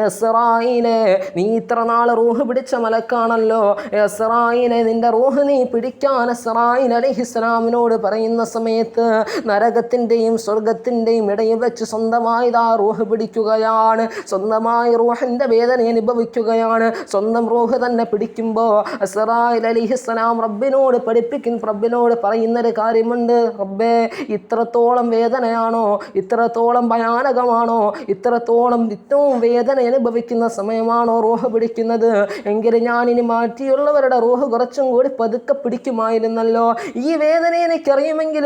ഇസ്രായീലെ, നീ ഇത്ര നാൾ റൂഹ് പിടിച്ച മലക്കാണല്ലോ, ഇസ്രായീലെ നിന്റെ റൂഹ് നീ പിടിക്കാൻ ഇസ്രായീൽ അലൈഹിസ്സലാമിനോട് പറയുന്ന സമയത്ത് നരകത്തിൻ്റെയും സ്വർഗത്തിൻ്റെയും ഇടയിൽ വെച്ച് സ്വന്തമായി ആ റൂഹ് പിടിക്കുകയാണ്, സ്വന്തമായി റൂഹിൻ്റെ വേദന അനുഭവിക്കുകയാണ്. സ്വന്തം റൂഹ് തന്നെ പിടിക്കുമ്പോൾ ഇസ്രായീൽ അലൈഹിസ്സലാം റബ്ബിനോട് പറയുന്നൊരു കാര്യമുണ്ട്. റബ്ബേ, ഇത്രത്തോളം വേദനയാണോ, ഇത്രത്തോളം ഭയാനകമാണോ, ഇത്രത്തോളം ഏറ്റവും വേദന അനുഭവിക്കുന്ന സമയമാണോ റൂഹ് പിടിക്കുന്നത് എങ്കിൽ ഞാൻ ഇനി മാറ്റിയുള്ളവരുടെ റൂഹ് കുറച്ചും കൂടി പതുക്കെ പിടിക്കുമായിരുന്നല്ലോ. ഈ വേദന എനിക്കറിയുമെങ്കിൽ.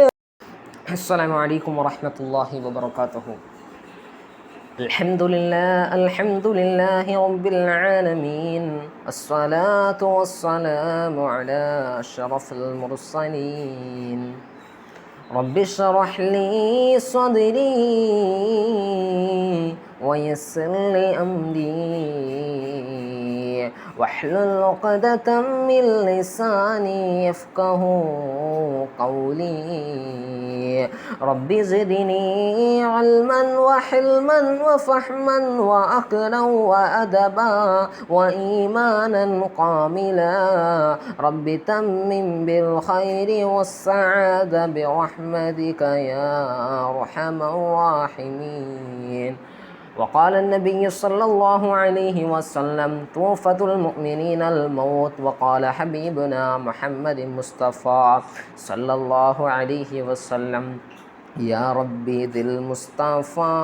അസ്സലാമു അലൈക്കും വറഹ്മത്തുള്ളാഹി വബറകാതുഹു. അൽഹംദുലില്ലാഹി റബ്ബിൽ ആലമീൻ. അസ്സലാത്തു വസ്സലാമു അലാ അഷ്റഫിൽ മുർസലീൻ. റബ്ബി ഇശ്റഹ് ലീ സ്വദ്രീ ويسر لي أمري واحلل عقدة من لساني يفقه قولي. ربي زدني علما وحلما وفهما وعقلا وأدبا وإيمانا كاملا. ربي تمم بالخير والسعادة برحمتك يا أرحم الراحمين. وقال النبي صلى الله عليه وسلم توفة المؤمنين الموت. وقال حبيبنا محمد مصطفى صلى الله عليه وسلم يا ربي ذي المصطفى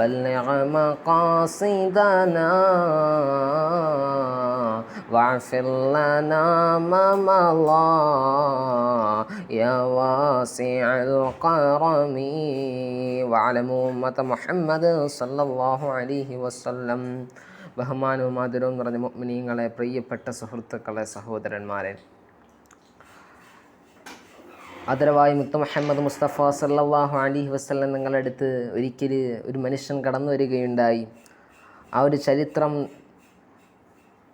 بلغ مقاصدنا واغفر لنا ما مضى يا واسع الكرم. واعلموا أمة محمد صلى الله عليه وسلم. ബഹുമാനവും ആദരവും നിറഞ്ഞ മുഅ്മിനീങ്ങളെ, പ്രിയപ്പെട്ട സുഹൃത്തുക്കളെ, സഹോദരന്മാരെ, ആദരവായി മുത്ത് മുഹമ്മദ് മുസ്തഫ സല്ലല്ലാഹു അലൈഹി വസല്ലം നിങ്ങളുടെ അടുത്ത് ഒരിക്കൽ ഒരു മനുഷ്യൻ കടന്നു വരികയുണ്ടായി. ആ ഒരു ചരിത്രം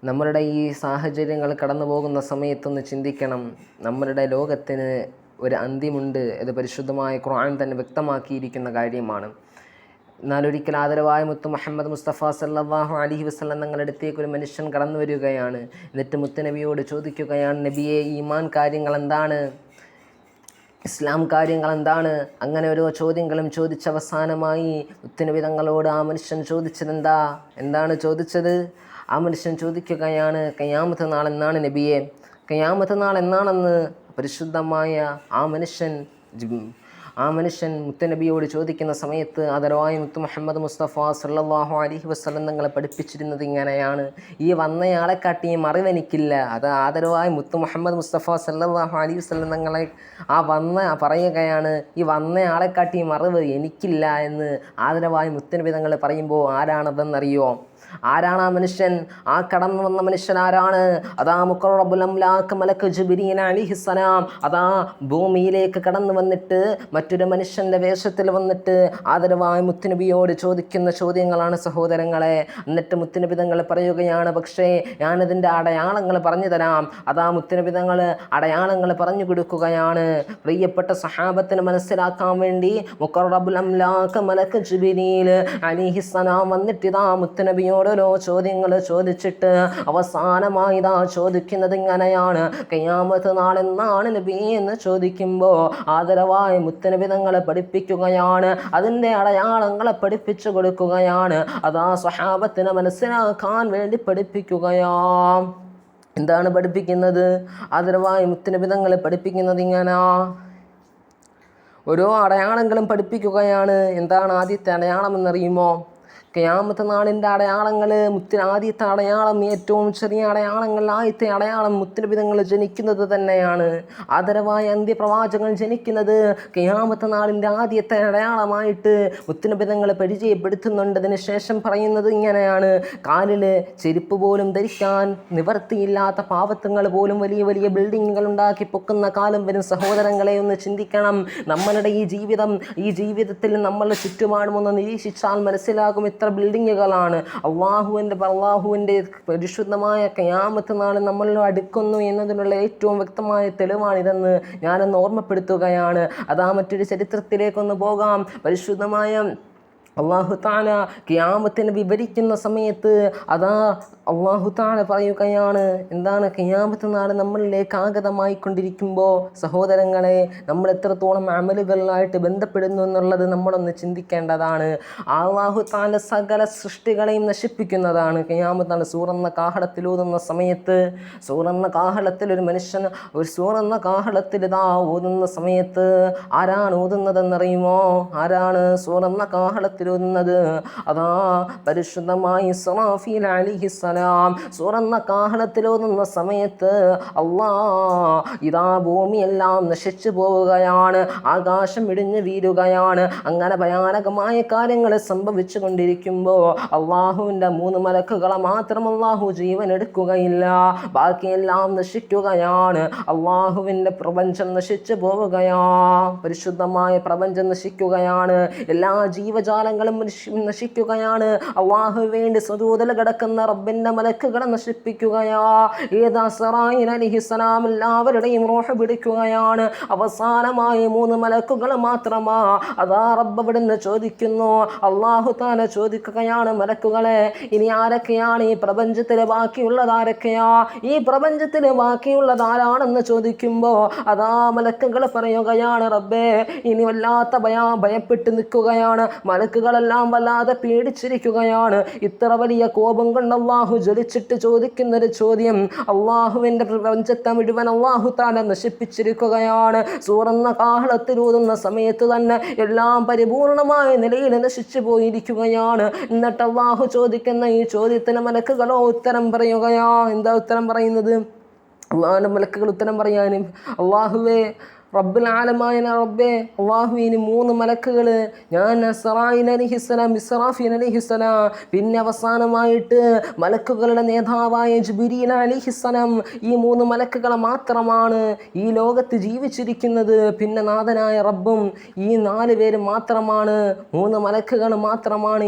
നമ്മളുടെ ഈ സാഹചര്യങ്ങൾ കടന്നു പോകുന്ന സമയത്തൊന്ന് ചിന്തിക്കണം. നമ്മളുടെ ലോകത്തിന് ഒരു അന്ത്യമുണ്ട്. ഇത് പരിശുദ്ധമായ ഖുർആൻ തന്നെ വ്യക്തമാക്കിയിരിക്കുന്ന കാര്യമാണ്. എന്നാൽ ഒരിക്കൽ ആദരവായ മുത്ത് മുഹമ്മദ് മുസ്തഫ സല്ലല്ലാഹു അലൈഹി വസല്ലം നിങ്ങളുടെ അടുത്തേക്ക് ഒരു മനുഷ്യൻ കടന്നു വരികയാണ്. എന്നിട്ട് മുത്തുനബിയോട് ചോദിക്കുകയാണ്, നബിയെ, ഈമാൻ കാര്യങ്ങൾ എന്താണ്, ഇസ്ലാം കാര്യങ്ങൾ എന്താണ്? അങ്ങനെ ഓരോ ചോദ്യങ്ങളും ചോദിച്ചവസാനമായി മുത്തുനബി തങ്ങളോട് ആ മനുഷ്യൻ എന്താണ് ചോദിച്ചത്? ആ മനുഷ്യൻ ചോദിക്കുകയാണ്, ഖിയാമത്ത് നാൾ എന്നാണ് നബിയെ? ഖിയാമത്ത് നാൾ എന്നാണെന്ന് പരിശുദ്ധമായ ആ മനുഷ്യൻ മുത്തുനബിയോട് ചോദിക്കുന്ന സമയത്ത് ആദരവായ മുത്ത് മുഹമ്മദ് മുസ്തഫ സല്ലല്ലാഹു അലൈഹി വസല്ലം തങ്ങളെ പഠിപ്പിച്ചിരുന്നത് ഇങ്ങനെയാണ്: ഈ വന്നയാളെക്കാട്ടിയും അറിവെനിക്കില്ല. അത് ആദരവായ മുത്ത് മുഹമ്മദ് മുസ്തഫ സല്ലല്ലാഹു അലൈഹി വസല്ലം തങ്ങളെ പറയുകയാണ്, ഈ വന്നയാളെക്കാട്ടിയും അറിവ് എനിക്കില്ല എന്ന് ആദരവായ മുത്തുനബി തങ്ങൾ പറയുമ്പോൾ ആരാണതെന്നറിയോ? ആരാണ് ആ മനുഷ്യൻ? ആ കടന്നു വന്ന മനുഷ്യൻ ആരാണ്? അതാ മുഖറബുൽ അംലാക്ക് മലക്ക് ജിബ്രീൽ അലൈഹിസ്സലാം അതാ ഭൂമിയിലേക്ക് കടന്നു വന്നിട്ട് മറ്റൊരു മനുഷ്യൻ്റെ വേഷത്തിൽ വന്നിട്ട് ആദരവായ മുത്തുനബിയോട് ചോദിക്കുന്ന ചോദ്യങ്ങളാണ് സഹോദരങ്ങളെ. എന്നിട്ട് മുത്തുനബി തങ്ങൾ പറയുകയാണ്, പക്ഷേ ഞാനതിൻ്റെ അടയാളങ്ങൾ പറഞ്ഞു തരാം. അതാ മുത്തുനബി തങ്ങൾ അടയാളങ്ങൾ പറഞ്ഞു കൊടുക്കുകയാണ്. പ്രിയപ്പെട്ട സഹാബത്തിന് മനസ്സിലാക്കാൻ വേണ്ടി മുഖറബുൽ അംലാക്ക് മലക്ക് ജിബ്രീൽ അലൈഹിസ്സലാം വന്നിട്ട് ഇതാ മുത്തുനബിയോട് ഓരോ ചോദ്യങ്ങൾ ചോദിച്ചിട്ട് അവസാനമായി ഇതാ ചോദിക്കുന്നത് ഇങ്ങനെയാണ്: ഖിയാമത്ത് നാളെന്നാണ് നബി എന്ന് ചോദിക്കുമ്പോൾ ആദരവായ മുത്തുനബി തങ്ങളെ പഠിപ്പിക്കുകയാണ്, അതിൻ്റെ അടയാളങ്ങളെ പഠിപ്പിച്ചു കൊടുക്കുകയാണ്. അതാ സ്വഹാബത്തിനെ മനസ്സിലാക്കാൻ വേണ്ടി പഠിപ്പിക്കുകയാണ്. എന്താണ് പഠിപ്പിക്കുന്നത്? ആദരവായ മുത്തുനബി തങ്ങളെ പഠിപ്പിക്കുന്നത് ഇങ്ങനെ ഓരോ അടയാളങ്ങളും പഠിപ്പിക്കുകയാണ്. എന്താണ് ആദ്യത്തെ അടയാളം എന്നറിയുമോ? ഖിയാമത്ത് നാളിൻ്റെ അടയാളങ്ങൾ. ആദ്യത്തെ അടയാളം, ഏറ്റവും ചെറിയ അടയാളങ്ങൾ, ആദ്യത്തെ അടയാളം മുത്തുനബി തങ്ങൾ ജനിക്കുന്നത് തന്നെയാണ്. ആദരവായ അന്ത്യപ്രവാചകൻ ജനിക്കുന്നത് ഖിയാമത്ത് നാളിൻ്റെ ആദ്യത്തെ അടയാളമായിട്ട് മുത്തുനബി തങ്ങൾ പരിചയപ്പെടുത്തുന്നുണ്ട്. അതിന് ശേഷം പറയുന്നത് ഇങ്ങനെയാണ്: കാലിൽ ചെരുപ്പ് പോലും ധരിക്കാൻ നിവർത്തിയില്ലാത്ത പാവത്തുങ്ങൾ പോലും വലിയ വലിയ ബിൽഡിങ്ങുകൾ ഉണ്ടാക്കി പൊക്കുന്ന കാലം വരും. സഹോദരങ്ങളെ, ഒന്ന് ചിന്തിക്കണം. നമ്മളുടെ ഈ ജീവിതത്തിൽ നമ്മളുടെ ചുറ്റുപാടും ഒന്ന് നിരീക്ഷിച്ചാൽ മനസ്സിലാകും എത്ര ബിൽഡിങ്ങുകളാണ്. അള്ളാഹുവിൻ്റെ പരിശുദ്ധമായ ഖിയാമത്ത് നാൾ നമ്മളിൽ അടുക്കുന്നു എന്നതിനുള്ള ഏറ്റവും വ്യക്തമായ തെളിവാണിതെന്ന് ഞാനൊന്ന് ഓർമ്മപ്പെടുത്തുകയാണ്. അതാ മറ്റൊരു ചരിത്രത്തിലേക്കൊന്ന് പോകാം. പരിശുദ്ധമായ അള്ളാഹു താല ഖിയാമത്തിനെ വിവരിക്കുന്ന സമയത്ത് അതാ അള്ളാഹു താല പറയുകയാണ്, എന്താണ് ഖിയാമത്ത് നാൾ നമ്മളിലേക്ക് ആഗതമായിക്കൊണ്ടിരിക്കുമ്പോൾ സഹോദരങ്ങളെ, നമ്മൾ എത്രത്തോളം അമലുകളിലായിട്ട് ബന്ധപ്പെടുന്നു എന്നുള്ളത് നമ്മളൊന്ന് ചിന്തിക്കേണ്ടതാണ്. അള്ളാഹു താല സകല സൃഷ്ടികളെയും നശിപ്പിക്കുന്നതാണ് ഖിയാമത്ത് നാൾ. സൂറന്ന കാഹളത്തിൽ ഊതുന്ന സമയത്ത്, സൂറന്ന കാഹളത്തിൽ ഒരു മനുഷ്യൻ സൂറന്ന കാഹളത്തിൽ ഇതാ ഊതുന്ന സമയത്ത് ആരാണ് ഊതുന്നതെന്നറിയുമോ? ആരാണ് സൂറന്ന കാഹളത്തിൽ ൂതുന്നത്? അതാ പരിശുദ്ധമായി ഇസ്രാഫീൽ അലൈഹിസ്സലാം സൂറന്ന കാഹളത്തിലൂതുന്ന സമയത്ത് ഇതാ ഭൂമിയെല്ലാം നശിച്ചു പോവുകയാണ്, ആകാശം ഇടിഞ്ഞു വീഴുകയാണ്. അങ്ങനെ ഭയാനകമായ കാര്യങ്ങൾ സംഭവിച്ചു കൊണ്ടിരിക്കുമ്പോൾ അള്ളാഹുവിൻ്റെ 3 മലക്കുകളെ മാത്രം അള്ളാഹു ജീവൻ എടുക്കുകയില്ല, ബാക്കിയെല്ലാം നശിക്കുകയാണ്. അള്ളാഹുവിൻ്റെ പ്രപഞ്ചം നശിച്ചു പോവുകയാ, പരിശുദ്ധമായ പ്രപഞ്ചം നശിക്കുകയാണ്, എല്ലാ ജീവജാലങ്ങളും നശിക്കുകയാണ്. അള്ളാഹു വേണ്ടി സുജൂദിൽ കിടക്കുന്ന റബ്ബിന്റെ മലക്കുകളെ നശിപ്പിക്കുകയാ. ഏതാ ഇസ്രായീൽ അലൈഹിസ്സലാം എല്ലാവരുടെയും റൂഹ് പിടിക്കുകയാണ്. അവസാനമായി 3 മലക്കുകൾ മാത്രമാ. അതാ റബ്ബ് അവിടുന്ന് ചോദിക്കുന്നു, അള്ളാഹു താല ചോദിക്കുകയാണ്, മലക്കുകളെ ഇനി ആരൊക്കെയാണ് ഈ പ്രപഞ്ചത്തിൽ ബാക്കിയുള്ളത്? ആരൊക്കെയാ ഈ പ്രപഞ്ചത്തിൽ ബാക്കിയുള്ളത്? ആരാണെന്ന് ചോദിക്കുമ്പോൾ അതാ മലക്കുകൾ പറയുകയാണ്, റബ്ബേ ഇനി വല്ലാത്ത ഭയപ്പെട്ട് നിൽക്കുകയാണ്. മലക്കുകളെല്ലാം വല്ലാതെ പേടിച്ചിരിക്കുകയാണ്. ഇത്ര വലിയ കോപം കൊണ്ട് അള്ളാഹു ജ്വലിച്ചിട്ട് ചോദിക്കുന്നൊരു ചോദ്യം, അള്ളാഹുവിൻ്റെ പ്രപഞ്ചത്തെ മുഴുവൻ അള്ളാഹു താല നശിപ്പിച്ചിരിക്കുകയാണ്. സൂറന്ന കാഹളത്തിൽ ഊതുന്ന സമയത്ത് തന്നെ എല്ലാം പരിപൂർണമായ നിലയിൽ നശിച്ചു പോയിരിക്കുകയാണ്. എന്നിട്ട് അള്ളാഹു ചോദിക്കുന്ന ഈ ചോദ്യത്തിന് മലക്കുകളോ ഉത്തരം പറയുകയാ. എന്താ ഉത്തരം പറയുന്നത്? അള്ളാഹുവിൻ്റെ മലക്കുകൾ ഉത്തരം പറയാനും, അള്ളാഹുവേ റബ്ബുൽ ആലമായ റബ്ബേ, അള്ളാഹുവിന് 3 മലക്കുകൾ, ഞാൻ ഇസ്രായീൽ അലൈഹിസ്സലാം, ഇസ്രാഫീൽ അലൈഹിസ്സലാം, പിന്നെ അവസാനമായിട്ട് മലക്കുകളുടെ നേതാവായ ജിബ്രീൽ അലൈഹിസ്സലാം, ഈ 3 മലക്കുകളെ മാത്രമാണ് ഈ ലോകത്ത് ജീവിച്ചിരിക്കുന്നത്. പിന്നെ നാഥനായ റബ്ബും ഈ 4 പേര് മാത്രമാണ്, 3 മലക്കുകൾ മാത്രമാണ്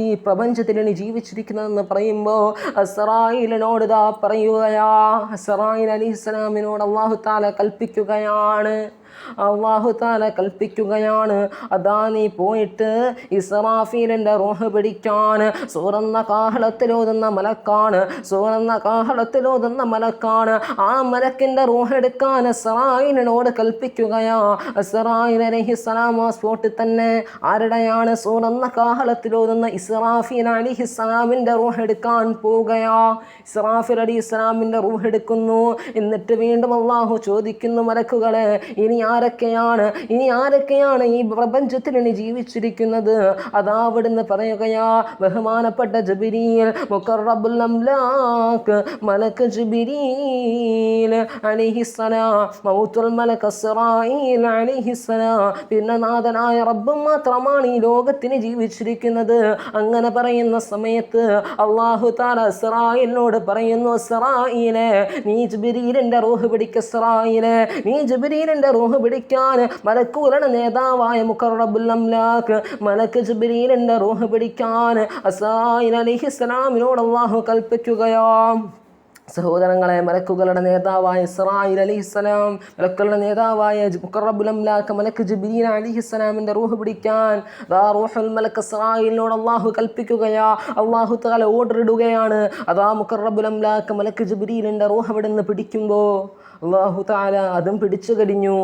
ഈ പ്രപഞ്ചത്തിൽ ജീവിച്ചിരിക്കുന്നതെന്ന് പറയുമ്പോൾ ഇസ്രായീലിനോട് ഇതാ പറയുകയാ, ഇസ്രായീൽ അലൈഹിസ്സലാമിനോട് അള്ളാഹു താല കൽപ്പിക്കുകയാണ്, അള്ളാഹു താല കൽപ്പിക്കുകയാണ്, അതാ നീ പോയിട്ട് ഇസ്രാഫീലിൻ്റെ റൂഹ് പിടിക്കാൻ. സൂറന്ന കാഹളത്തിലൂതുന്ന മലക്കാണ്, സൂറന്ന കാഹളത്തിലൂതുന്ന മലക്കാണ്. ആ മലക്കിൻ്റെ റൂഹ് എടുക്കാൻ ഇസ്രായീലിനോട് കൽപ്പിക്കുകയാ. ഇസ്രായീൽ അലൈഹിസ്സലാം ആ സ്പോട്ടിൽ തന്നെ ആരുടെയാണ്? സൂറന്ന കാഹളത്തിലൂതുന്ന ഇസ്രാഫീൽ അലൈഹിസ്സലാമിൻ്റെ റൂഹ് എടുക്കാൻ പോവുകയാ. ഇസ്രാഫീൽ അലൈഹിസ്സലാമിൻ്റെ റൂഹ് എടുക്കുന്നു. എന്നിട്ട് വീണ്ടും അള്ളാഹു ചോദിക്കുന്നു, മലക്കുകളെ ഇനി ആരൊക്കെയാണ് ഈ പ്രപഞ്ചത്തിൽ ഇനി ജീവിച്ചിരിക്കുന്നത്? അതാ അവിടുന്ന് പറയുകയാ, ബഹുമാനപ്പെട്ട ജിബ്രീൽ, മുഖറബുൽ അംലാക്ക് മലക്ക് ജിബ്രീൽ അലൈഹിസ്സലാം, മൗത്തുൽ മലക്ക് ഇസ്രായീൽ അലൈഹിസ്സലാം, പിന്നെ നാഥനായ റബ്ബ് മാത്രമാണ് ഈ ലോകത്തിന് ജീവിച്ചിരിക്കുന്നത്. അങ്ങനെ പറയുന്ന സമയത്ത് അള്ളാഹു തആല ഇസ്രായീലിനോട് പറയുന്നു, ഇസ്രായീലേ നീ ജിബ്രീലിന്റെ റൂഹ് പിടിക്ക്, ഇസ്രായീലേ നീ ജിബ്രീലിന്റെ റൂഹ് പിടിക്കാൻ മലക്കുകളുടെ നേതാവായ മുഖറബുൽ അംലാക്ക് മലക്ക് ജിബ്രീലിന്റെ റൂഹ് പിടിക്കാൻ ഇസ്രായീൽ അലൈഹിസ്സലാമിനോട് അല്ലാഹു കൽപ്പിക്കുകയാ. സഹോദരങ്ങളെ, മലക്കുകളുടെ നേതാവായ ഇസ്രായീൽ അലൈഹിസ്സലാം, മലക്കുകളുടെ നേതാവായ മുഖറബുൽ അംലാക്ക് മലക്ക് ജിബ്രീൽ അലൈഹിസ്സലാമിന്റെ റൂഹ് പിടിക്കാൻ റൂഹുൽ മലക്ക് ഇസ്രായീലിനോട് അള്ളാഹു കൽപ്പിക്കുകയാ. അള്ളാഹു തആല ഓർഡർ ഇടുകയാണ്. അതാ മുഖറബുൽ അംലാക്ക് മലക്ക് ജിബ്രീലിന്റെ റൂഹ് അവിടുന്ന് പിടിക്കുമ്പോൾ അള്ളാഹു തആല അതും പിടിച്ചു കഴിഞ്ഞു,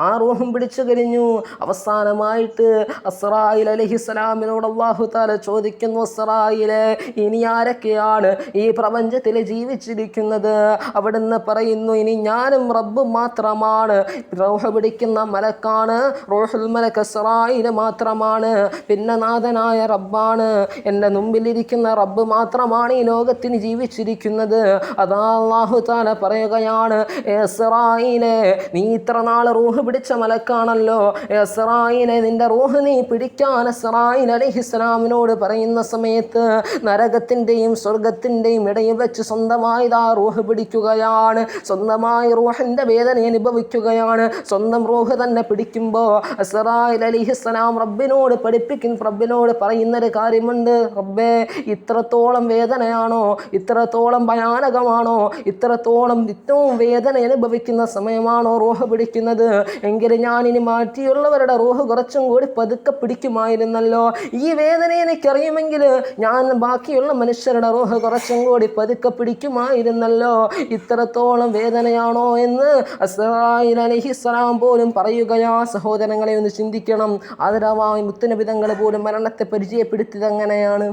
ആ റൂഹും പിടിച്ചു കഴിഞ്ഞു. അവസാനമായിട്ട് ഇസ്രായീൽ അലൈഹിസ്സലാമിനോട് അള്ളാഹു തആല ചോദിക്കുന്നു, ഇസ്രായീലേ ഇനി ആരൊക്കെയാണ് ഈ പ്രപഞ്ചത്തിൽ ജീവിച്ചിരിക്കുന്നത്? അവിടുന്ന് പറയുന്നു, ഇനി ഞാനും റബ്ബും മാത്രമാണ്. റൂഹ് പിടിക്കുന്ന മലക്കാണ്, റൂഹുൽ മലക്ക് ഇസ്രായീൽ മാത്രമാണ്. പിന്നെ നാഥനായ റബ്ബാണ്, എൻ്റെ മുമ്പിലിരിക്കുന്ന റബ്ബ് മാത്രമാണ് ഈ ലോകത്തിന് ജീവിച്ചിരിക്കുന്നത്. അതാ അള്ളാഹു തആല പറയുകയാണ്, ഇസ്രായീലേ നീ ഇത്ര നാൾ റൂഹ് പിടിച്ച മലക്കാണല്ലോ, ഇസ്രായീലേ നിന്റെ റൂഹ് നീ പിടിക്കാൻ ഇസ്രായീൽ അലൈഹിസ്സലാമിനോട് പറയുന്ന സമയത്ത് നരകത്തിൻ്റെയും സ്വർഗത്തിൻ്റെയും ഇടയിൽ വെച്ച് സ്വന്തമായി റൂഹ് പിടിക്കുകയാണ്, സ്വന്തമായി റൂഹിൻ്റെ വേദന അനുഭവിക്കുകയാണ്. സ്വന്തം റൂഹ് തന്നെ പിടിക്കുമ്പോൾ ഇസ്രായീൽ അലൈഹിസ്സലാം റബ്ബിനോട് പറയുന്നൊരു കാര്യമുണ്ട്, റബ്ബേ ഇത്രത്തോളം വേദനയാണോ, ഇത്രത്തോളം ഭയാനകമാണോ, ഇത്രത്തോളം ഏറ്റവും വേദന അനുഭവിക്കുന്ന സമയമാണോ റൂഹ് പിടിക്കുന്നത് എങ്കിൽ ഞാനിനി മാറ്റിയുള്ളവരുടെ റൂഹ് കുറച്ചും കൂടി പതുക്കെ പിടിക്കുമായിരുന്നല്ലോ. ഈ വേദന എനിക്കറിയുമെങ്കിൽ ഞാൻ ബാക്കിയുള്ള മനുഷ്യരുടെ റൂഹ് കുറച്ചും കൂടി പതുക്കെ പിടിക്കുമായിരുന്നല്ലോ. ഇത്രത്തോളം വേദനയാണോ എന്ന് അസ്റായീൽ അലൈഹിസ്സലാം പോലും പറയുകയാ. സഹോദരങ്ങളെ ഒന്ന് ചിന്തിക്കണം. ആദരവായ മുത്തുനബി തങ്ങൾ പോലും മരണത്തെ പരിചയപ്പെടുത്തിയത് അങ്ങനെയാണ്.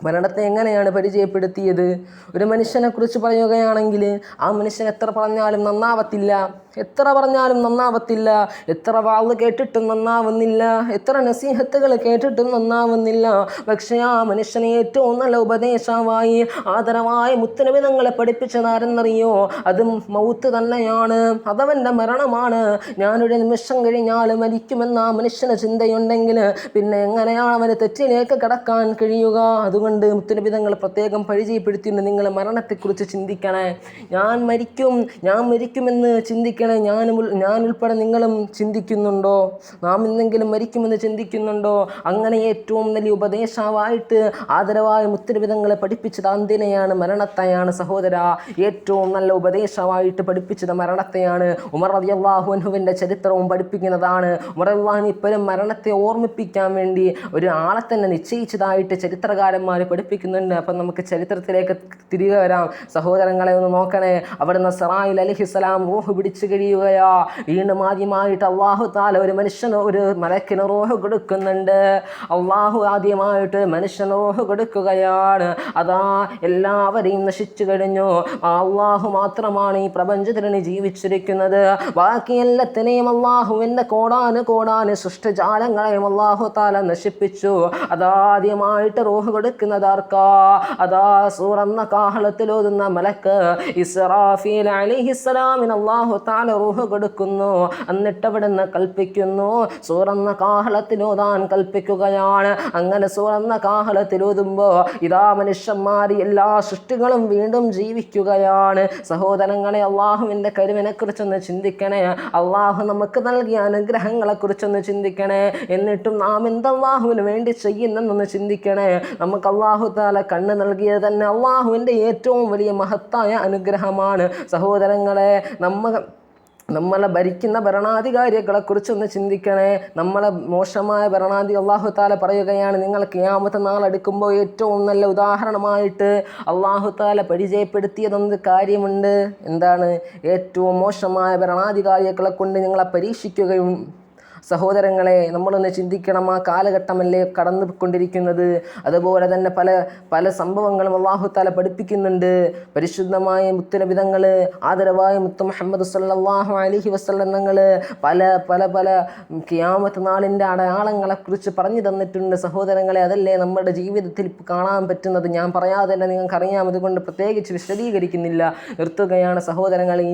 മരണത്തെ എങ്ങനെയാണ് പരിചയപ്പെടുത്തിയത്? ഒരു മനുഷ്യനെ കുറിച്ച് പറയുകയാണെങ്കിൽ ആ മനുഷ്യൻ എത്ര പറഞ്ഞാലും നന്നാവത്തില്ല, എത്ര പറഞ്ഞാലും നന്നാവത്തില്ല, എത്ര വാള് കേട്ടിട്ടും നന്നാവുന്നില്ല, എത്ര നസീഹത്തുകൾ കേട്ടിട്ടും നന്നാവുന്നില്ല. പക്ഷേ ആ മനുഷ്യനെ ഏറ്റവും നല്ല ഉപദേശമായി ആദരവായ മുത്തുനബി തങ്ങളെ പഠിപ്പിച്ചത് ആരെന്നറിയോ? അത് മൗത്ത് തന്നെയാണ്, അതവൻ്റെ മരണമാണ്. ഞാനൊരു നിമിഷം കഴിഞ്ഞാൽ മരിക്കുമെന്ന ആ മനുഷ്യന് ചിന്തയുണ്ടെങ്കിൽ പിന്നെ എങ്ങനെയാണ് അവന് തെറ്റിലേക്ക് കടക്കാൻ കഴിയുക? അതുകൊണ്ട് മുത്തുനബി തങ്ങൾ പ്രത്യേകം പരിചയപ്പെടുത്തിയിട്ടുണ്ട്, നിങ്ങൾ മരണത്തെക്കുറിച്ച് ചിന്തിക്കണേ. ഞാൻ മരിക്കുമെന്ന് ചിന്തിക്കണേ. ഞാൻ ഉൾപ്പെടെ നിങ്ങളും ചിന്തിക്കുന്നുണ്ടോ? നാം എന്തെങ്കിലും മരിക്കുമെന്ന് ചിന്തിക്കുന്നുണ്ടോ? അങ്ങനെ ഏറ്റവും വലിയ ഉപദേശമായിട്ട് ആദരവായ മുത്തുനബി തങ്ങളെ പഠിപ്പിച്ചത് എന്തിനെയാണ്? മരണത്തെയാണ് സഹോദര. ഏറ്റവും നല്ല ഉപദേശമായിട്ട് പഠിപ്പിച്ചത് മരണത്തെയാണ്. ഉമർ റളിയല്ലാഹു അൻഹുവിൻ്റെ ചരിത്രവും പഠിപ്പിക്കുന്നതാണ്. ഉമർ റളിയല്ലാഹു അൻഹു ഇപ്പോഴും മരണത്തെ ഓർമ്മിപ്പിക്കാൻ വേണ്ടി ഒരു ആളെ തന്നെ നിശ്ചയിച്ചതായിട്ട് ചരിത്രകാരന്മാർ പഠിപ്പിക്കുന്നുണ്ട്. അപ്പം നമുക്ക് ചരിത്രത്തിലേക്ക് തിരികെ വരാം. സഹോദരങ്ങളെ ഒന്ന് നോക്കണേ. അവിടുന്ന് അസ്റായീൽ അലൈഹിസ്സലാം റൂഹ് പിടിച്ചു കഴിയുകയാ. വീണ്ടും ആദ്യമായിട്ട് അള്ളാഹു താല ഒരു മനുഷ്യന് ഒരു മലക്കിന് റൂഹ് കൊടുക്കുന്നുണ്ട്. അള്ളാഹു ആദ്യമായിട്ട് മനുഷ്യന് റൂഹ് കൊടുക്കുകയാണ്. അതാ എല്ലാവരെയും നശിച്ചു കഴിഞ്ഞു. അള്ളാഹു മാത്രമാണ് ഈ പ്രപഞ്ചത്തിന് ജീവിച്ചിരിക്കുന്നത്. ബാക്കി എല്ലാത്തിനെയും അള്ളാഹുവിൻ്റെ കോടാന് സൃഷ്ടജാലങ്ങളെയും അള്ളാഹു താല നശിപ്പിച്ചു. അതാദ്യമായിട്ട് റൂഹ് കൊടുക്കുന്നത് ആർക്കാ? അതാ സൂറന്ന കാഹളത്തിൽ ഓതുന്ന മലക്ക് ഇസ്റാഫീൽ അലൈഹിസ്സലാമിന് അള്ളാഹു താല റൂഹ് കൊടുക്കുന്നു. എന്നിട്ട് അവിടുന്ന് കൽപ്പിക്കുന്നു, സൂറന്ന കാഹളത്തിൽ ഓതാൻ കൽപ്പിക്കുകയാണ്. അങ്ങനെ സൂറന്ന കാഹളത്തിൽ ഓതുമ്പോൾ ഇതാ മനുഷ്യന്മാർ എല്ലാ സൃഷ്ടികളും വീണ്ടും ജീവിക്കുകയാണ്. സഹോദരങ്ങളെ, അള്ളാഹുവിൻ്റെ കരുവിനെ കുറിച്ചൊന്ന് ചിന്തിക്കണേ. അള്ളാഹു നമുക്ക് നൽകിയ അനുഗ്രഹങ്ങളെ കുറിച്ചൊന്ന് ചിന്തിക്കണേ. എന്നിട്ടും നാം എന്തല്ലാഹുവിന് വേണ്ടി ചെയ്യുന്നെന്നൊന്ന് ചിന്തിക്കണേ. നമുക്ക് അള്ളാഹു താല കണ്ണ് നൽകിയത് തന്നെ അള്ളാഹുവിൻ്റെ ഏറ്റവും വലിയ മഹത്തായ അനുഗ്രഹമാണ്. സഹോദരങ്ങളെ, നമ്മളെ ഭരിക്കുന്ന ഭരണാധികാരികളെ കുറിച്ചൊന്ന് ചിന്തിക്കണേ. നമ്മളെ മോശമായ അള്ളാഹു താല പറയുകയാണ്, നിങ്ങൾ ഖിയാമത്ത് നാളെടുക്കുമ്പോൾ ഏറ്റവും നല്ല ഉദാഹരണമായിട്ട് അള്ളാഹു താല പരിചയപ്പെടുത്തിയതൊന്ന് കാര്യമുണ്ട്. എന്താണ്? ഏറ്റവും മോശമായ ഭരണാധികാരികളെ കൊണ്ട് നിങ്ങളെ പരീക്ഷിക്കുകയും. സഹോദരങ്ങളെ, നമ്മളൊന്ന് ചിന്തിക്കണം. ആ കാലഘട്ടമല്ലേ കടന്നു കൊണ്ടിരിക്കുന്നത്. അതുപോലെ തന്നെ പല സംഭവങ്ങളും അള്ളാഹു താല പഠിപ്പിക്കുന്നുണ്ട്. പരിശുദ്ധമായ മുത്തുനബി തങ്ങൾ, ആദരവായ മുത്ത് മുഹമ്മദ് സല്ലല്ലാഹു അലൈഹി വസല്ലം തങ്ങൾ പല ഖിയാമത്ത് നാളിൻ്റെ അടയാളങ്ങളെക്കുറിച്ച് പറഞ്ഞു തന്നിട്ടുണ്ട്. സഹോദരങ്ങളെ, അതല്ലേ നമ്മുടെ ജീവിതത്തിൽ കാണാൻ പറ്റുന്നത്. ഞാൻ പറയാതെ തന്നെ നിങ്ങൾക്കറിയാം. അതുകൊണ്ട് പ്രത്യേകിച്ച് വിശദീകരിക്കുന്നില്ല, നിർത്തുകയാണ്. സഹോദരങ്ങളെ,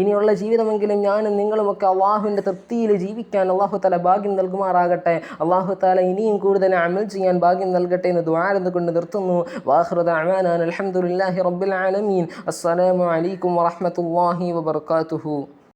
ഇനിയുള്ള ജീവിതമെങ്കിലും ഞാനും നിങ്ങളുമൊക്കെ അള്ളാഹുവിൻ്റെ തൃപ്തിയിൽ ജീവിക്കാൻ അള്ളാഹു താല ഭാഗ്യം നൽകുമാറാകട്ടെ. അള്ളാഹു താല ഇനിയും കൂടുതൽ അമൽ ചെയ്യാൻ ഭാഗ്യം നൽകട്ടെ എന്ന് ദുആ കൊണ്ട് നിർത്തുന്നു. വാഖിറു ദഅ്വാനാ അൽഹംദുലില്ലാഹി റബ്ബിൽ ആലമീൻ. അസ്സലാമു അലൈക്കും വറഹ്മത്തുള്ളാഹി വബറകാതുഹു.